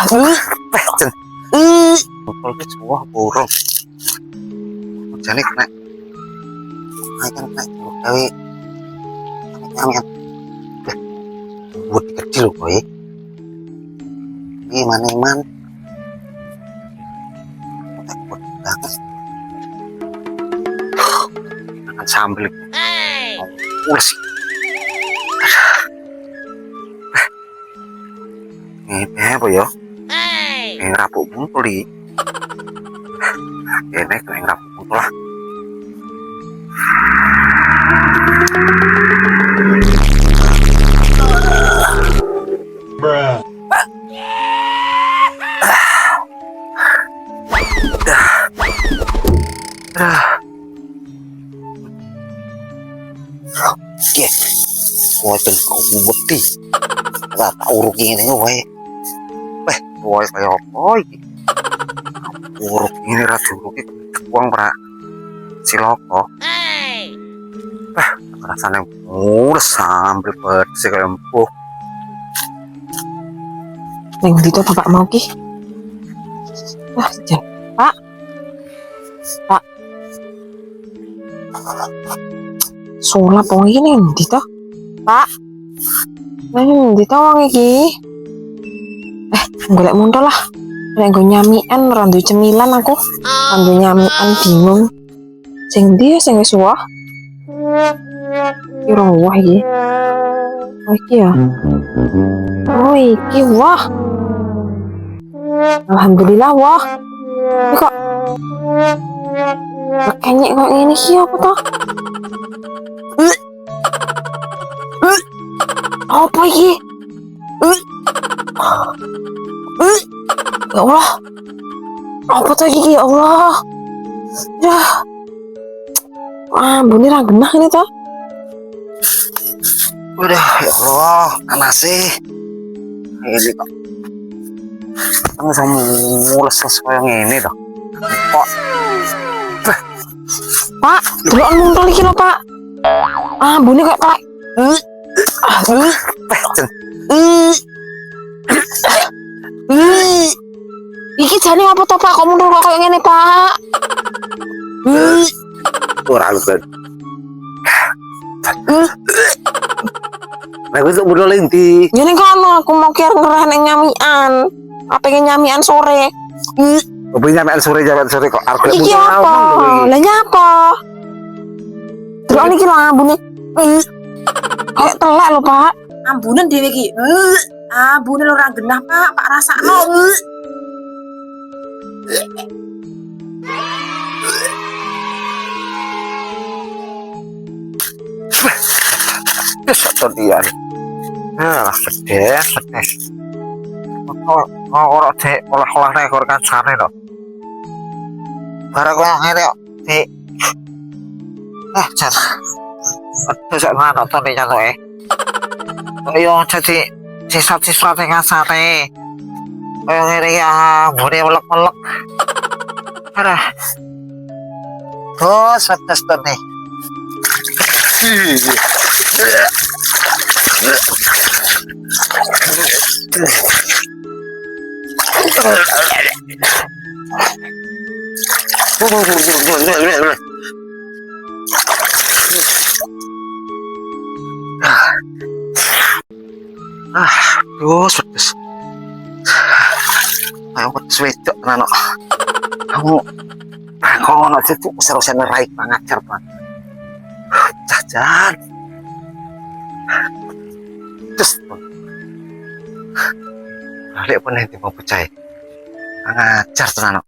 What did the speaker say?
Jen. Botol ki semua burung. Jane kena. Ayo kan kena gawe. Kami buat kecil loh boy. Gimana man? Takut banget. Akan sambil. Ulas. Ini apa ya? Ini rapuk buntul di. Ini kena rapuk buntul lah. Bruh. Oke, kowe ben wedi. Ora tak uruk ngene kowe. Kowe kaya apa iki? Uruk ngene ra diuruki wong ora cilaka. Rasane mulus sambil bersih kaya empuk. Neng dito bapak mau ki. Wah, jan. Pak. Pak. Sulap wong iki neng dito. Pak. Neng dito wong iki. Golek muntul lah. Nek nggo nyamikan ora duwe cemilan aku. Nggo nyamikan bingung. Sing ndi sing wis wah? Iki ora wah iki. Oh iki ya. Oh iki wah. Alhamdulillah wah. Ini kok kenyek kok ngene iki apa toh? Apa iki? Ya Allah. Apa toh iki ya Allah? Ya. Bunyi ra genah ini toh. Udah ya Allah, panase. Ini kok. Kamu sama mulus kaya ngene to. Kok. Pak, delok muntul iki lho, Pak. Bunyi kok Pak. Jen. Iki jane apa to, Pak? Kok mundur kok kayak ngene, Pak? Ora lupa. Nah, gue tuh budal inti. Ngene kono aku mau kira ngerah ning nyamian. Apa pengen nyamian sore? Gue nyamian sore kok. Arep Iki apa? Lah nyapa? Delok niki lho ambune. Kayak telek lho, Pak. Ambunan dhewe iki. Ambune lho ora genah, Pak. Pak rasakno. Sodian. Pedes. Ora dek olah-olah rekor kancane to. Barang koyo ngene kok, Dik. Jan. Aduh sak ngono to nek nyantuke. Ayo jadi sisat-sisat kancane. Koyo ngene ya, mbune melek-melek. Aduh. Terus pedes to nih. Pedes. Ayo pedes wedok tenan kok. Kamu ngono itu seru-seru raik pangajar, Pak. Jajan. Terus. Balik pun nanti mau percaya. Ngajar tenan kok.